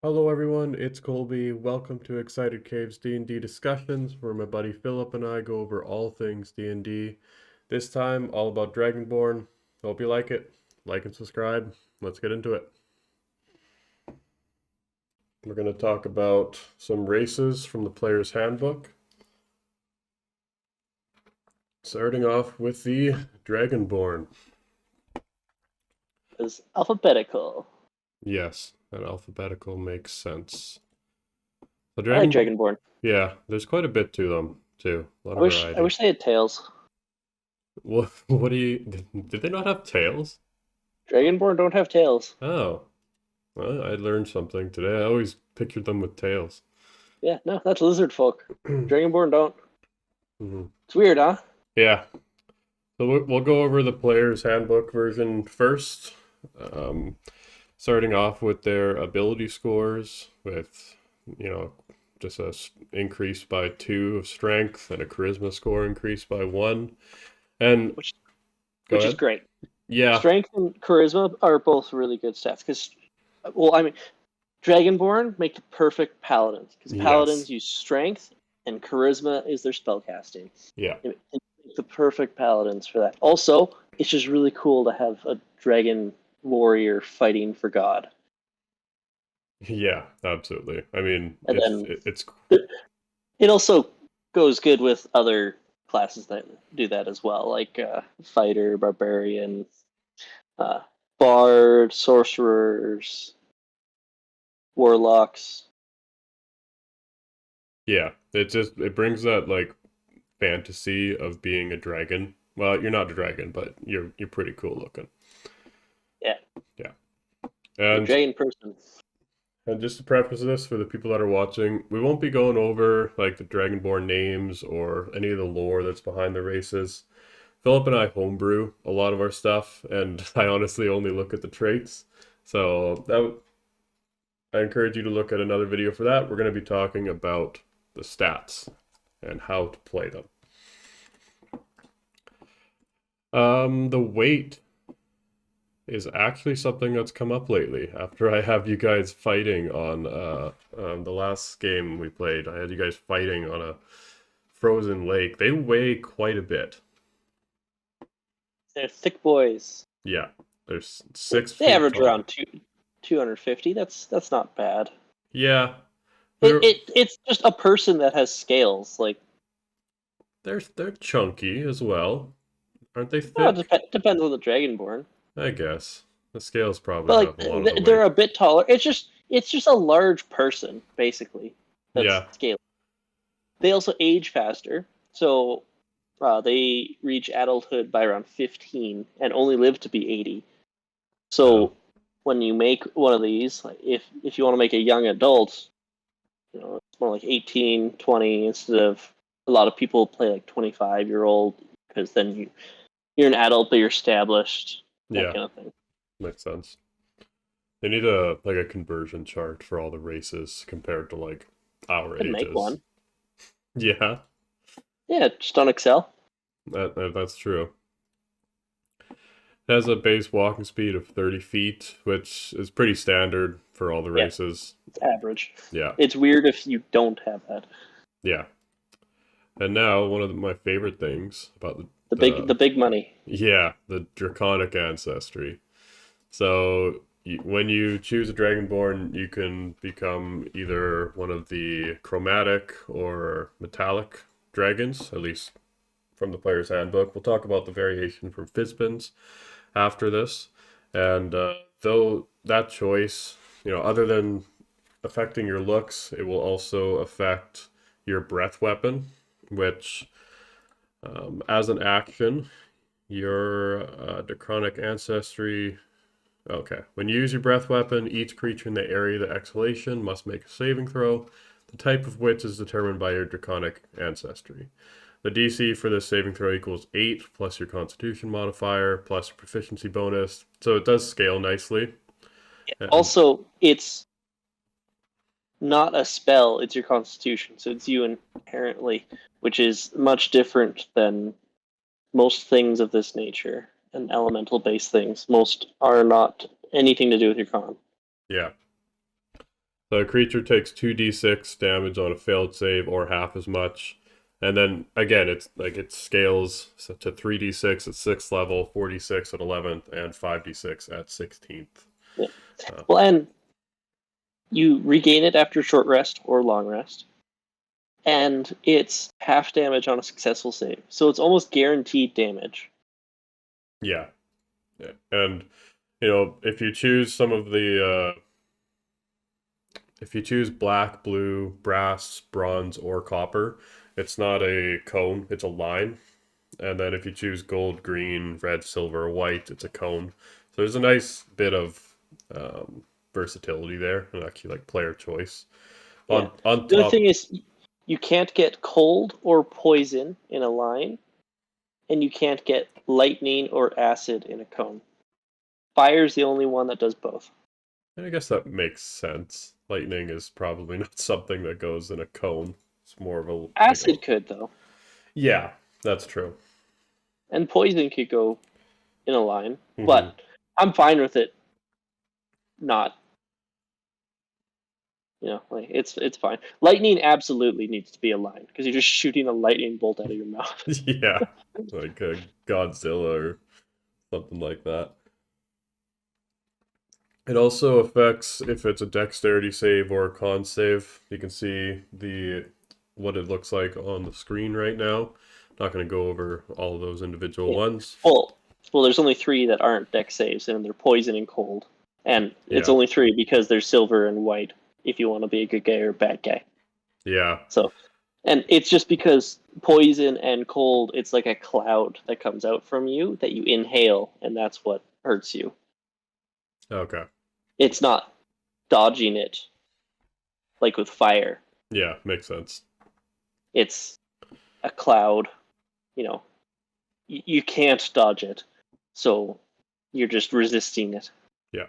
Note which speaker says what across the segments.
Speaker 1: Hello everyone, it's Colby. Welcome to Excited Caves D&D discussions where my buddy Philip and I go over all things D&D. This time all about Dragonborn. Hope you like it. Like and subscribe. Let's get into it. We're going to talk about some races from the player's handbook. Starting off with the Dragonborn.
Speaker 2: Is alphabetical.
Speaker 1: Yes, an alphabetical makes sense. The
Speaker 2: I like
Speaker 1: Dragon,
Speaker 2: Dragonborn.
Speaker 1: yeah, there's quite a bit to them too. A lot
Speaker 2: I
Speaker 1: of
Speaker 2: wish I
Speaker 1: variety.
Speaker 2: wish they had tails.
Speaker 1: What do you, did they not have tails?
Speaker 2: Dragonborn don't have tails.
Speaker 1: Oh, well, I learned something today. I always pictured them with tails.
Speaker 2: Yeah, no, that's lizard folk. Dragonborn don't.
Speaker 1: Mhm.
Speaker 2: It's weird, huh?
Speaker 1: Yeah, so we'll go over the player's handbook version first, um, starting off with their ability scores with, you know, just increase by 2 of strength and a charisma score increase by 1. And
Speaker 2: Which
Speaker 1: go
Speaker 2: which is
Speaker 1: ahead.
Speaker 2: great.
Speaker 1: Yeah,
Speaker 2: Strength and charisma are both really good stats. Dragonborn make the perfect paladins because
Speaker 1: yes,
Speaker 2: paladins use strength and charisma is their spellcasting.
Speaker 1: yeah,
Speaker 2: It makes the perfect paladins for that. Also, it's just really cool to have a dragon warrior fighting for God.
Speaker 1: yeah, absolutely. I mean,
Speaker 2: And then
Speaker 1: it's
Speaker 2: it also goes good with other classes that do that as well, like fighter, barbarian, uh, bard, sorcerers, warlocks.
Speaker 1: yeah, it brings that like fantasy of being a dragon. Well, you're not a dragon, but you're pretty cool looking.
Speaker 2: Yeah,
Speaker 1: Yeah.
Speaker 2: you're a
Speaker 1: And
Speaker 2: dragon person.
Speaker 1: and just to preface this for the people that are watching, we won't be going over like the Dragonborn names or any of the lore that's behind the races. Philip and I homebrew a lot of our stuff, and I honestly only look at the traits. So I encourage you to look at another video for that. We're going to be talking about the stats and how to play them. The weight is actually something that's come up lately. After I have you guys fighting on the last game we played, I had you guys fighting on a frozen lake. They weigh quite a bit.
Speaker 2: They're thick boys.
Speaker 1: Yeah, they're six
Speaker 2: They
Speaker 1: feet
Speaker 2: average
Speaker 1: tall.
Speaker 2: around 250. That's not bad.
Speaker 1: Yeah,
Speaker 2: It,
Speaker 1: they're
Speaker 2: it it's just a person that has scales. Like,
Speaker 1: they're chunky as well, aren't they
Speaker 2: oh,
Speaker 1: thick?
Speaker 2: depends on the dragonborn.
Speaker 1: I guess the scales probably
Speaker 2: But
Speaker 1: have a lot of the
Speaker 2: they're
Speaker 1: weight.
Speaker 2: a bit taller. It's just a large person basically that's
Speaker 1: Yeah.
Speaker 2: scaling. They also age faster, so they reach adulthood by around 15 and only live to be 80.
Speaker 1: Oh.
Speaker 2: So when you make one of these, like if you want to make a young adult, it's more like 18, 20 instead of a lot of people play like 25-year-old because then you're an adult but you're established, that
Speaker 1: Yeah,
Speaker 2: kind of thing.
Speaker 1: makes sense. They need a conversion chart for all the races compared to like our
Speaker 2: Could make
Speaker 1: ages.
Speaker 2: one.
Speaker 1: Yeah,
Speaker 2: Yeah, just on Excel.
Speaker 1: that's true. It has a base walking speed of 30 feet, which is pretty standard for all the
Speaker 2: Yeah,
Speaker 1: races.
Speaker 2: it's average.
Speaker 1: Yeah,
Speaker 2: It's weird if you don't have that.
Speaker 1: yeah. And now one of my favorite things about
Speaker 2: The big money.
Speaker 1: the Draconic Ancestry. So when you choose a Dragonborn, you can become either one of the chromatic or metallic dragons, at least from the player's handbook. We'll talk about the variation from Fizbins after this. And though that choice, other than affecting your looks, it will also affect your breath weapon, which, as an action, your Draconic Ancestry. Okay. When you use your breath weapon, each creature in the area of the exhalation must make a saving throw, the type of which is determined by your Draconic Ancestry. The DC for this saving throw equals 8 plus your Constitution modifier plus your proficiency bonus. So it does scale nicely. And
Speaker 2: Also, it's not a spell, it's your constitution. So it's you inherently, which is much different than most things of this nature and elemental based things. Most are not anything to do with your con.
Speaker 1: yeah. So a creature takes 2d6 damage on a failed save or half as much. And then again, it's like it scales to 3d6 at 6th level, 4d6 at 11th, and 5d6 at 16th.
Speaker 2: Yeah. Well, and you regain it after short rest or long rest. And it's half damage on a successful save. So it's almost guaranteed damage.
Speaker 1: Yeah. And, if you choose some of the, if you choose black, blue, brass, bronze, or copper, it's not a cone, it's a line. And then if you choose gold, green, red, silver, white, it's a cone. So there's a nice bit of versatility there, and actually like player choice.
Speaker 2: Yeah.
Speaker 1: On
Speaker 2: The other
Speaker 1: top,
Speaker 2: thing is, you can't get cold or poison in a line, and you can't get lightning or acid in a cone. Fire's the only one that does both.
Speaker 1: and I guess that makes sense. Lightning is probably not something that goes in a cone. It's more of a
Speaker 2: Acid could, though.
Speaker 1: Yeah, that's true.
Speaker 2: And poison could go in a line.
Speaker 1: Mhm.
Speaker 2: But I'm fine with it not. Like it's fine. Lightning absolutely needs to be a line because you're just shooting a lightning bolt out of your mouth.
Speaker 1: Yeah, like a Godzilla or something like that. It also affects if it's a dexterity save or a con save. You can see what it looks like on the screen right now. Not going to go over all of those individual
Speaker 2: Yeah.
Speaker 1: ones.
Speaker 2: Well, there's only 3 that aren't dex saves, and they're poison and cold. And it's
Speaker 1: Yeah.
Speaker 2: only 3 because there's silver and white if you want to be a good guy or a bad guy.
Speaker 1: Yeah.
Speaker 2: So, and it's just because poison and cold, it's like a cloud that comes out from you that you inhale, and that's what hurts you.
Speaker 1: Okay.
Speaker 2: It's not dodging it like with fire.
Speaker 1: Yeah, makes sense.
Speaker 2: It's a cloud, you can't dodge it. So you're just resisting it.
Speaker 1: Yeah.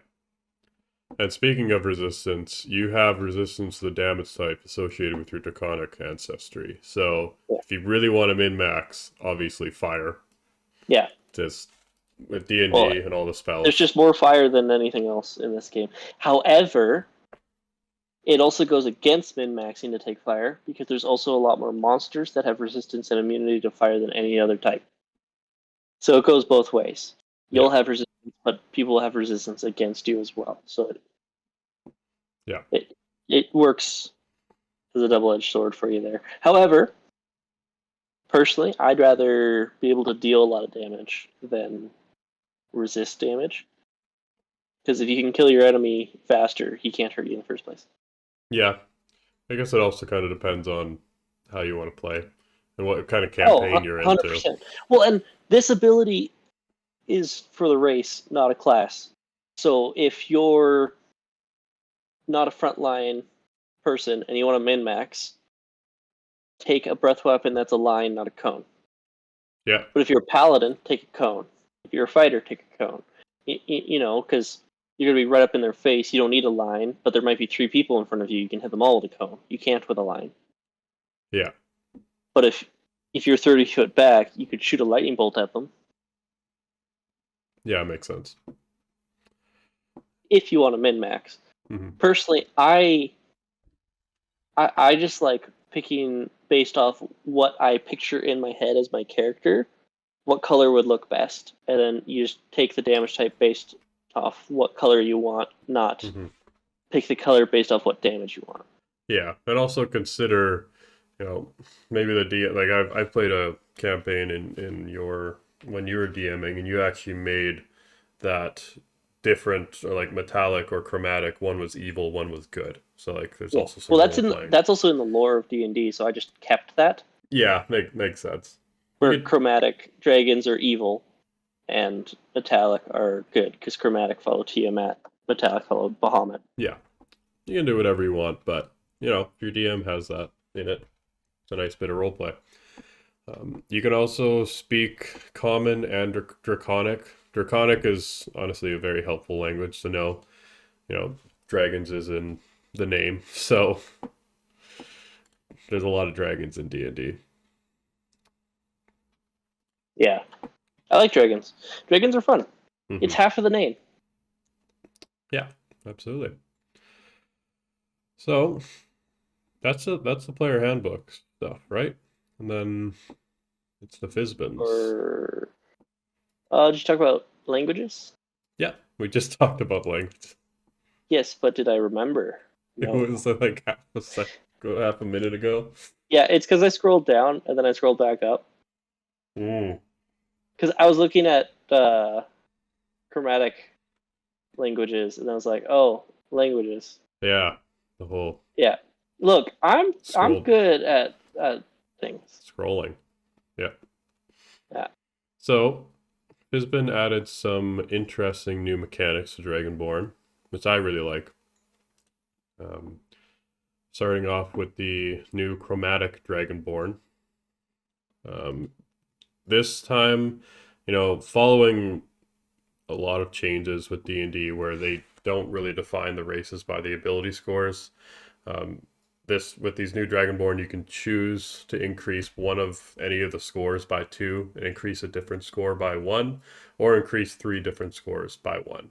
Speaker 1: And speaking of resistance, you have resistance to the damage type associated with your Draconic Ancestry. So
Speaker 2: Yeah.
Speaker 1: if you really want to min-max, obviously fire.
Speaker 2: Yeah.
Speaker 1: Just with D&D
Speaker 2: Well,
Speaker 1: and all the spells.
Speaker 2: There's just more fire than anything else in this game. However, it also goes against min-maxing to take fire because there's also a lot more monsters that have resistance and immunity to fire than any other type. So it goes both ways. You'll have resistance, but people have resistance against you as well. So it works as a double-edged sword for you there. However, personally, I'd rather be able to deal a lot of damage than resist damage. Because if you can kill your enemy faster, he can't hurt you in the first place.
Speaker 1: Yeah. I guess it also kind of depends on how you want to play and what kind of campaign you're
Speaker 2: 100%.
Speaker 1: into.
Speaker 2: Well, and this ability is for the race, not a class. So if you're not a frontline person and you want to min-max, take a breath weapon that's a line, not a cone.
Speaker 1: Yeah.
Speaker 2: But if you're a paladin, take a cone. If you're a fighter, take a cone. Because you're going to be right up in their face. You don't need a line, but there might be 3 people in front of you. You can hit them all with a cone. You can't with a line.
Speaker 1: Yeah.
Speaker 2: But if you're 30 foot back, you could shoot a lightning bolt at them.
Speaker 1: Yeah, it makes sense.
Speaker 2: If you want to min-max.
Speaker 1: Mm-hmm.
Speaker 2: Personally, I just like picking based off what I picture in my head as my character, what color would look best, and then you just take the damage type based off what color you want, not pick the color based off what damage you want.
Speaker 1: Yeah, and also consider, maybe like I've played a campaign in your when you were DMing, and you actually made that different or like metallic or chromatic. One was evil, one was good. So like there's also some
Speaker 2: that's also in the lore of D&D, so I just kept that.
Speaker 1: Yeah, makes sense.
Speaker 2: Where chromatic dragons are evil and metallic are good, because chromatic follow Tiamat, metallic follow Bahamut.
Speaker 1: Yeah. You can do whatever you want, but if your DM has that in it, it's a nice bit of roleplay. You can also speak Common and Draconic. Draconic is honestly a very helpful language to know. Dragons is in the name, so there's a lot of dragons in D&D.
Speaker 2: Yeah, I like dragons. Dragons are fun.
Speaker 1: Mm-hmm.
Speaker 2: It's half of the name.
Speaker 1: Yeah, absolutely. So that's the player handbook stuff, right? And then it's the Fizbins.
Speaker 2: Or did you talk about languages?
Speaker 1: Yeah, we just talked about language.
Speaker 2: Yes, but did I remember?
Speaker 1: It
Speaker 2: No.
Speaker 1: was like half a minute ago.
Speaker 2: Yeah, it's because I scrolled down and then I scrolled back up
Speaker 1: Mm,
Speaker 2: because I was looking at chromatic languages and I was like, oh, languages.
Speaker 1: yeah, the whole
Speaker 2: Yeah. Look, I'm
Speaker 1: scroll
Speaker 2: good at things.
Speaker 1: scrolling. Yeah.
Speaker 2: Yeah.
Speaker 1: So there's been added some interesting new mechanics to Dragonborn, which I really like. Um, Starting off with the new Chromatic Dragonborn. Um, this time, following a lot of changes with D&D where they don't really define the races by the ability scores. Um, this with these new Dragonborn, you can choose to increase one of any of the scores by 2 and increase a different score by 1, or increase 3 different scores by 1.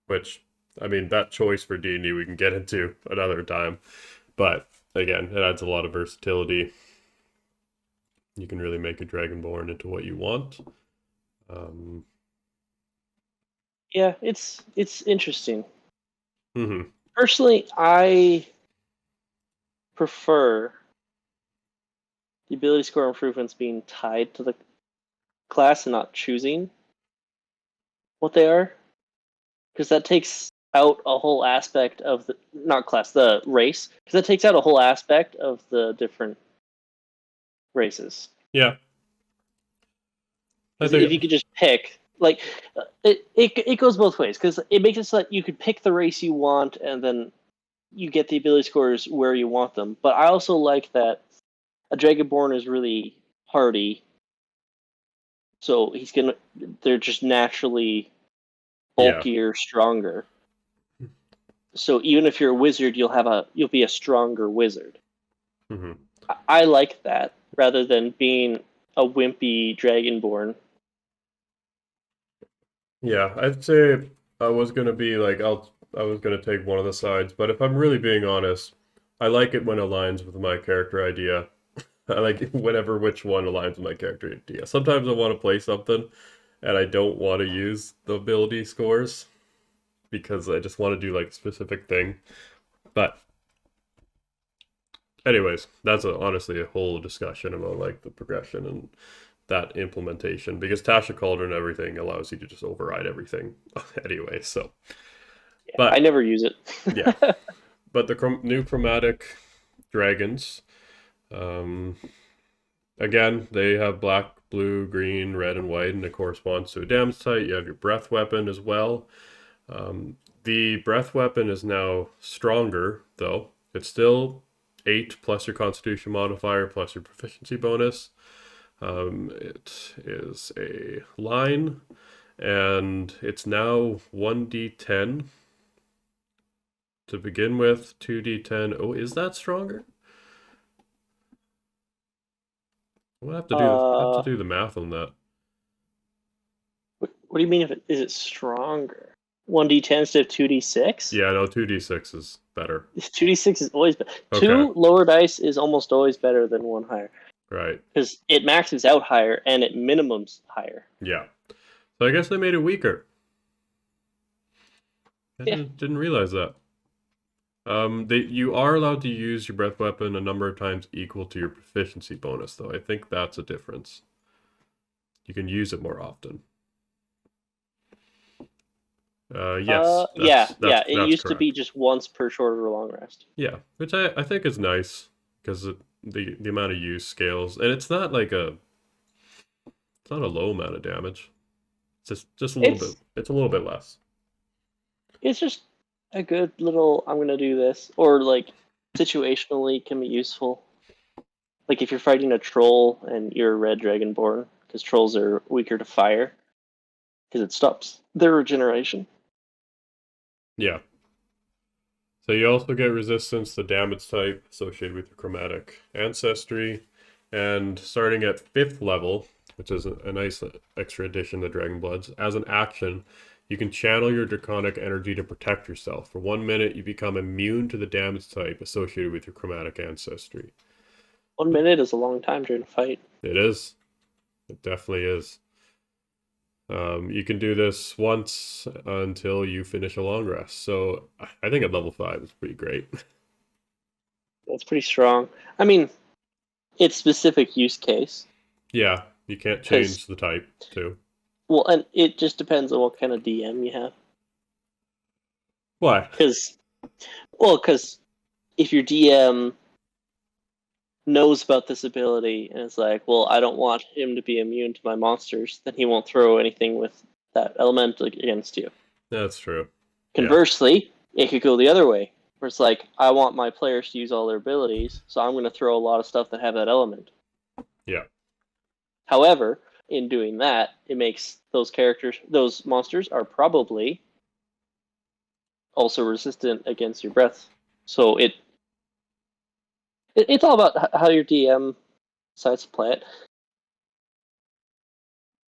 Speaker 1: Which, I mean, that choice for D&D we can get into another time. But again, it adds a lot of versatility. You can really make a Dragonborn into what you want. Um,
Speaker 2: Yeah, it's interesting.
Speaker 1: mhm.
Speaker 2: Personally, I prefer the ability score improvements being tied to the class and not choosing what they are, because that takes out a whole aspect of the not class, the race, because that takes out a whole aspect of the different races.
Speaker 1: Yeah, I
Speaker 2: Because if
Speaker 1: think.
Speaker 2: you could just pick, like, it goes both ways. Because it makes it so that you could pick the race you want, and then you get the ability scores where you want them. But I also like that a Dragonborn is really hardy, so they're just naturally
Speaker 1: Yeah.
Speaker 2: bulkier, stronger. So even if you're a wizard, you'll be a stronger wizard.
Speaker 1: Hmm.
Speaker 2: I like that rather than being a wimpy Dragonborn.
Speaker 1: Yeah, I'd say I was gonna be like I was gonna take one of the sides, but if I'm really being honest, I like it when it aligns with my character idea. I like it whenever which one aligns with my character idea. Sometimes I want to play something and I don't want to use the ability scores because I just want to do like a specific thing. But anyways, that's honestly a whole discussion about like the progression and that implementation because Tasha Cauldron and everything allows you to just override everything anyway. So,
Speaker 2: Yeah, I
Speaker 1: but
Speaker 2: never use it.
Speaker 1: yeah, but the new chromatic dragons, um, again, they have black, blue, green, red, and white, and it corresponds to a damage type. You have your breath weapon as well. The breath weapon is now stronger, though. It's still 8 plus your constitution modifier plus your proficiency bonus. It is a line, and it's now 1d10 to begin with, 2d10. Oh, is that stronger? We'll have to
Speaker 2: uh,
Speaker 1: do the math on that.
Speaker 2: what do you mean? Is it stronger? 1d10 instead of 2d6?
Speaker 1: Yeah, no, 2d6 is better.
Speaker 2: 2d6 is always better.
Speaker 1: Okay,
Speaker 2: Two lower dice is almost always better than one higher
Speaker 1: right.
Speaker 2: because it maxes out higher and it minimums higher.
Speaker 1: Yeah. So I guess they made it weaker. I
Speaker 2: Yeah,
Speaker 1: didn't realize that. You are allowed to use your breath weapon a number of times equal to your proficiency bonus, though. I think that's a difference. You can use it more often. Yes,
Speaker 2: yeah. It
Speaker 1: that's
Speaker 2: used to be
Speaker 1: correct.
Speaker 2: just once per short or long rest.
Speaker 1: Yeah, which I think is nice because the amount of use scales, and it's not a low amount of damage. It's just a little bit.
Speaker 2: It's
Speaker 1: It's a little bit less.
Speaker 2: it's just a good little. I'm gonna do this, or like situationally can be useful. Like if you're fighting a troll and you're a red dragonborn, because trolls are weaker to fire, because it stops their regeneration.
Speaker 1: Yeah. So you also get resistance to damage type associated with your chromatic ancestry, and starting at 5th level, which is a nice extra addition to Dragonbloods, as an action, You can channel your draconic energy to protect yourself. For 1 minute, you become immune to the damage type associated with your chromatic ancestry.
Speaker 2: 1 minute is a long time during a fight.
Speaker 1: It is. It definitely is. You can do this once until you finish a long rest. So I think at level 5 is pretty great.
Speaker 2: That's pretty strong. I mean, it's specific use case.
Speaker 1: Yeah, you can't change the type too.
Speaker 2: Well, and it just depends on what kind of DM you have.
Speaker 1: Why?
Speaker 2: Because if your DM knows about this ability and is like, well, I don't want him to be immune to my monsters, then he won't throw anything with that element against you.
Speaker 1: That's true.
Speaker 2: Conversely, it could go the other way, where it's like, I want my players to use all their abilities, so I'm going to throw a lot of stuff that have that element.
Speaker 1: Yeah.
Speaker 2: However, in doing that, it makes those monsters are probably also resistant against your breath. So it's all about how your DM decides to play it.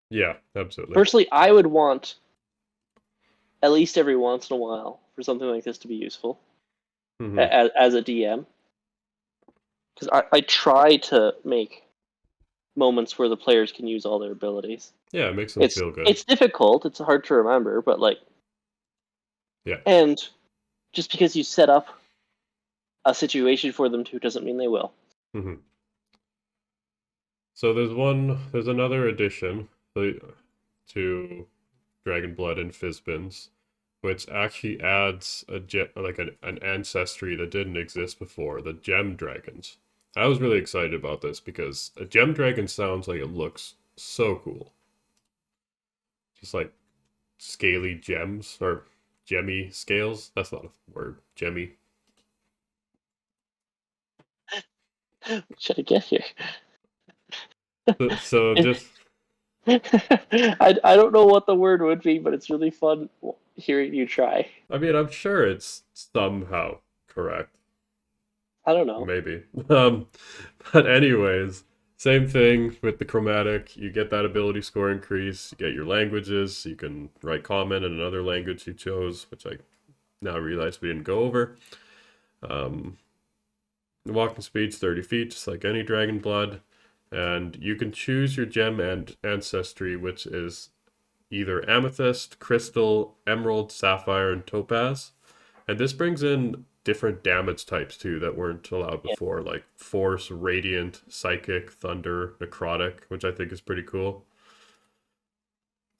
Speaker 1: Yeah, absolutely.
Speaker 2: Personally, I would want at least every once in a while for something like this to be useful as a DM. Because I try to make moments where the players can use all their abilities.
Speaker 1: Yeah, it makes them feel good.
Speaker 2: It's difficult. It's hard to remember, but
Speaker 1: yeah.
Speaker 2: And just because you set up a situation for them to doesn't mean they will.
Speaker 1: Mm-hmm. So there's another addition to Dragonblood and Fizbins, which actually adds an ancestry that didn't exist before, the gem dragons. I was really excited about this because a gem dragon sounds like it looks so cool. Just like scaly gems or gemmy scales. That's not a word. Gemmy.
Speaker 2: What should I get here?
Speaker 1: So just
Speaker 2: I don't know what the word would be, but it's really fun hearing you try.
Speaker 1: I mean, I'm sure it's somehow correct.
Speaker 2: I don't know.
Speaker 1: Maybe. But anyways, same thing with the chromatic. You get that ability score increase. You get your languages. You can write comment in another language you chose, which I now realize we didn't go over. The walking speed's 30 feet, just like any Dragonblood. And you can choose your gem and ancestry, which is either amethyst, crystal, emerald, sapphire, and topaz. And this brings in different damage types too that weren't allowed before, like force, radiant, psychic, thunder, necrotic, which I think is pretty cool.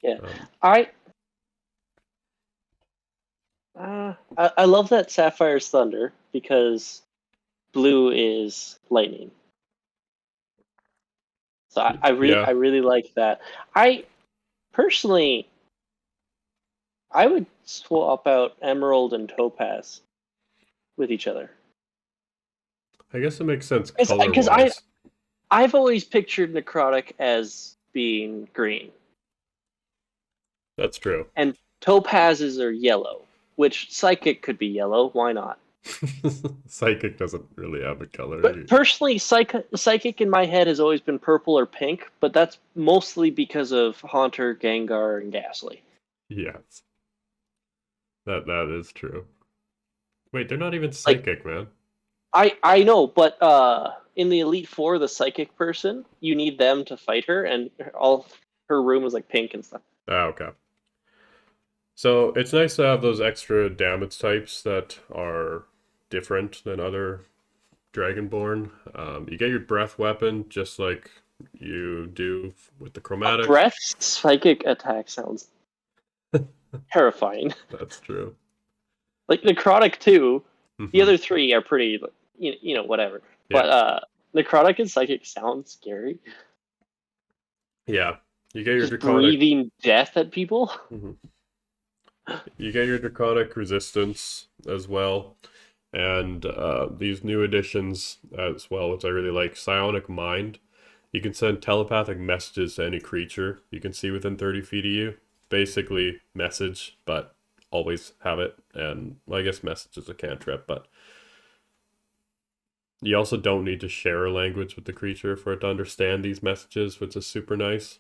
Speaker 2: Yeah, I love that Sapphire's thunder because blue is lightning. So I really like that. I personally, I would swap out emerald and topaz with each other.
Speaker 1: I guess it makes sense
Speaker 2: Because
Speaker 1: color-wise.
Speaker 2: I've always pictured necrotic as being green.
Speaker 1: That's true.
Speaker 2: And topazes are yellow, which psychic could be yellow. Why not?
Speaker 1: Psychic doesn't really have a color.
Speaker 2: But personally, psychic in my head has always been purple or pink, but that's mostly because of Haunter, Gengar, and Ghastly.
Speaker 1: Yes. That is true. Wait, they're not even psychic, man.
Speaker 2: I know, but in the Elite Four, the psychic person, you need them to fight her, and all her room was like pink and stuff.
Speaker 1: Ah, okay. So it's nice to have those extra damage types that are different than other Dragonborn. You get your breath weapon just like you do with the chromatic.
Speaker 2: A breath psychic attack sounds terrifying.
Speaker 1: That's true.
Speaker 2: Like necrotic too. The other three are pretty, whatever. Yeah. But necrotic and psychic sound scary.
Speaker 1: Yeah, you get your
Speaker 2: just draconic breathing death at people.
Speaker 1: You get your draconic resistance as well, and these new additions as well, which I really like. Psionic Mind. You can send telepathic messages to any creature you can see within 30 feet of you. Basically, message, but always have it. And well, I guess message is a cantrip, but you also don't need to share a language with the creature for it to understand these messages, which is super nice.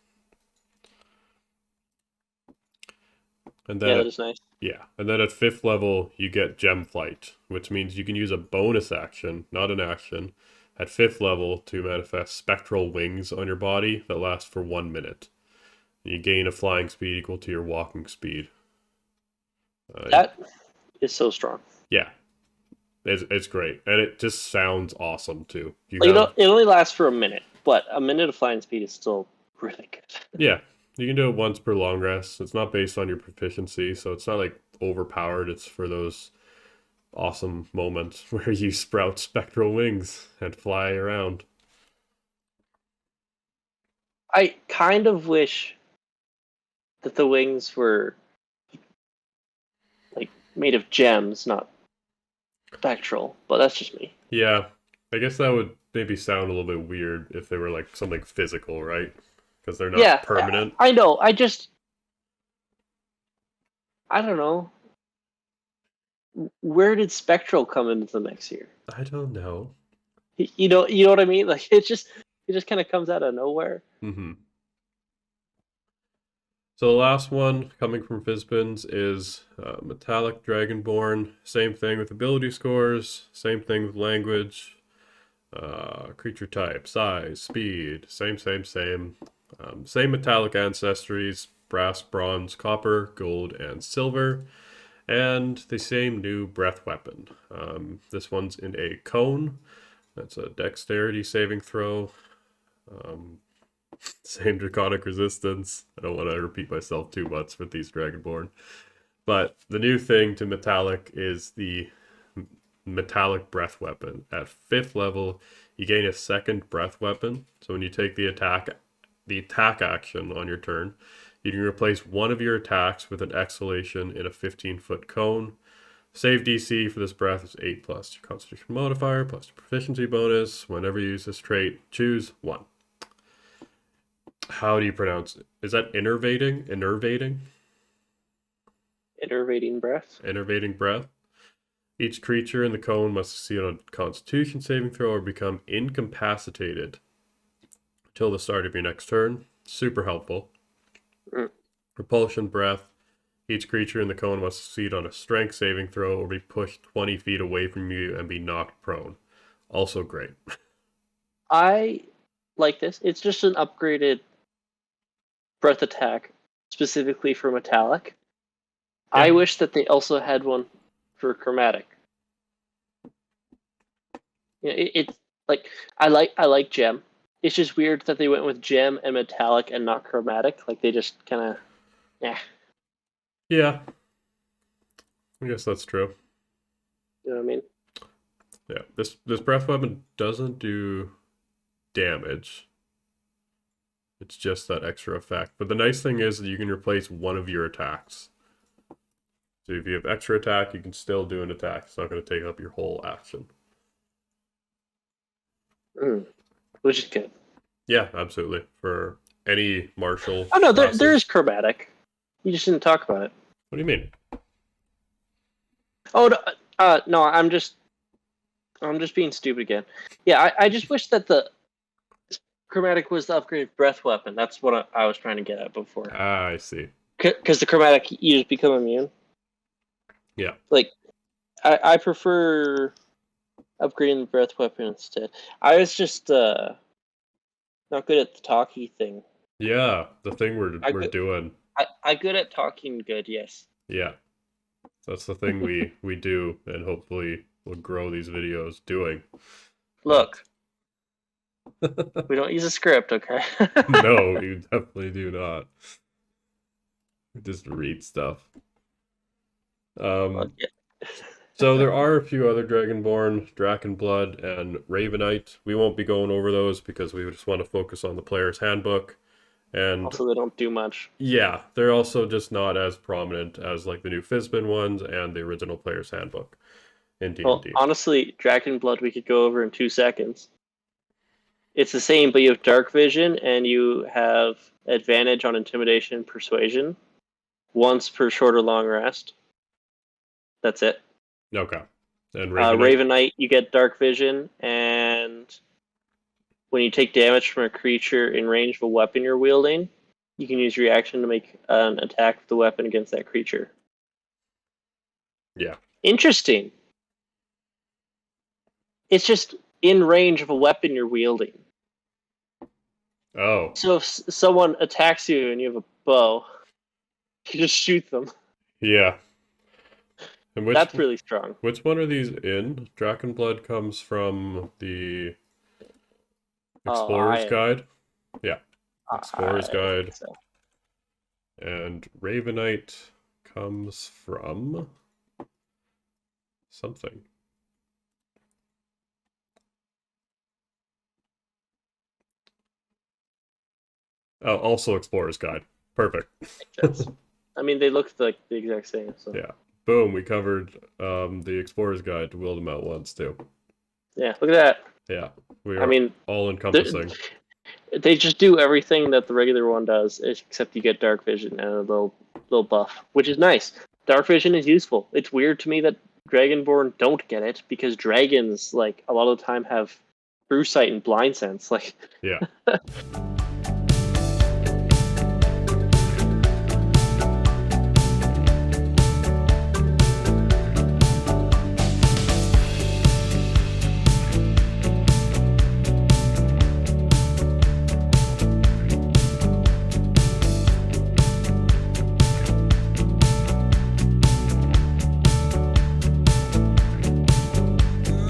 Speaker 1: And
Speaker 2: Yeah,
Speaker 1: then
Speaker 2: that
Speaker 1: at
Speaker 2: is nice.
Speaker 1: yeah, and then at 5th level you get Gem Flight, which means you can use a bonus action, not an action, at 5th level to manifest spectral wings on your body that last for 1 minute. You gain a flying speed equal to your walking speed.
Speaker 2: That is so strong.
Speaker 1: Yeah, it's great, and it just sounds awesome too. You
Speaker 2: Like,
Speaker 1: have
Speaker 2: it only lasts for a minute, but a minute of flying speed is still really good.
Speaker 1: yeah, you can do it once per long rest. It's not based on your proficiency, so it's not like overpowered. It's for those awesome moments where you sprout spectral wings and fly around.
Speaker 2: I kind of wish that the wings were like made of gems, not spectral, but that's just me.
Speaker 1: Yeah, I guess that would maybe sound a little bit weird if they were like something physical, right? Because they're not
Speaker 2: Yeah,
Speaker 1: permanent.
Speaker 2: I know. I don't know. Where did spectral come into the mix here?
Speaker 1: I don't know.
Speaker 2: You know what I mean? Like, it just kind of comes out of nowhere.
Speaker 1: Mm-hmm. So the last one coming from Fizbins is Metallic Dragonborn. Same thing with ability scores. Same thing with language. Creature type, size, speed. Same. Same metallic ancestries. Brass, bronze, copper, gold, and silver. And the same new breath weapon. This one's in a cone. That's a dexterity saving throw. Um, Same draconic resistance. I don't want to repeat myself too much with these Dragonborn. But the new thing to metallic is the metallic breath weapon. At 5th level, you gain a second breath weapon. So when you take the attack action on your turn, you can replace one of your attacks with an exhalation in a 15-foot cone. Save DC for this breath is 8 plus your Constitution modifier plus your proficiency bonus. Whenever you use this trait, choose 1. How do you pronounce it? Is that innervating? Innervating?
Speaker 2: Innervating breath.
Speaker 1: Innervating breath. Each creature in the cone must succeed on a Constitution saving throw or become incapacitated until the start of your next turn. Super helpful. Repulsion breath. Each creature in the cone must succeed on a Strength saving throw or be pushed 20 feet away from you and be knocked prone. Also great.
Speaker 2: I like this. It's just an upgraded breath attack specifically for metallic.
Speaker 1: Yeah.
Speaker 2: I wish that they also had one for chromatic. It's like I like gem. It's just weird that they went with gem and metallic and not chromatic. Like, they just kind of, yeah.
Speaker 1: Yeah. I guess that's true.
Speaker 2: You know what I mean?
Speaker 1: Yeah. This breath weapon doesn't do damage. It's just that extra effect. But the nice thing is that you can replace one of your attacks. So if you have extra attack, you can still do an attack. It's not going to take up your whole action.
Speaker 2: Which is good.
Speaker 1: Yeah, absolutely. For any martial.
Speaker 2: Oh no,
Speaker 1: classes.
Speaker 2: there is chromatic. You just didn't talk about it.
Speaker 1: What do you mean?
Speaker 2: Oh no, I'm just being stupid again. Yeah, I just wish that the chromatic was the upgraded breath weapon. That's what I was trying to get at before.
Speaker 1: Ah, I see.
Speaker 2: Because the chromatic, you just become immune.
Speaker 1: Yeah.
Speaker 2: Like, I prefer upgrading the breath weapon instead. I was just not good at the talkie thing.
Speaker 1: Yeah, the thing we're doing.
Speaker 2: I good at talking good, yes.
Speaker 1: Yeah. That's the thing we do, and hopefully we'll grow these videos doing.
Speaker 2: Look. We don't use a script, okay?
Speaker 1: No, you definitely do not. We just read stuff.
Speaker 2: Yeah.
Speaker 1: So there are a few other Dragonborn, Drachenblood, and Ravenite. We won't be going over those because we just want to focus on the player's handbook. And
Speaker 2: also, they don't do much.
Speaker 1: Yeah, they're also just not as prominent as like the new Fizbin ones and the original player's handbook in D&D.
Speaker 2: Well, honestly, Dragonblood we could go over in 2 seconds. It's the same, but you have dark vision and you have advantage on intimidation and persuasion once per short or long rest. That's it.
Speaker 1: Okay. And
Speaker 2: Ravenite, you get dark vision, and when you take damage from a creature in range of a weapon you're wielding, you can use your reaction to make an attack with the weapon against that creature.
Speaker 1: Yeah.
Speaker 2: Interesting. It's just in range of a weapon you're wielding.
Speaker 1: Oh.
Speaker 2: So if someone attacks you and you have a bow, you just shoot them.
Speaker 1: Yeah. And
Speaker 2: That's really strong.
Speaker 1: which one are these in? Dragonblood comes from the Explorer's Guide. Yeah. Explorer's Guide.
Speaker 2: So.
Speaker 1: And Ravenite comes from something. Oh, also Explorer's Guide. Perfect.
Speaker 2: I mean, they look like the exact same. So.
Speaker 1: Yeah. Boom, we covered the Explorer's Guide to wield them at once, too.
Speaker 2: Yeah, look at that.
Speaker 1: Yeah, we are all-encompassing.
Speaker 2: They just do everything that the regular one does, except you get dark vision and a little buff, which is nice. Dark vision is useful. It's weird to me that Dragonborn don't get it, because dragons, like, a lot of the time have true sight and blind sense. Like,
Speaker 1: yeah.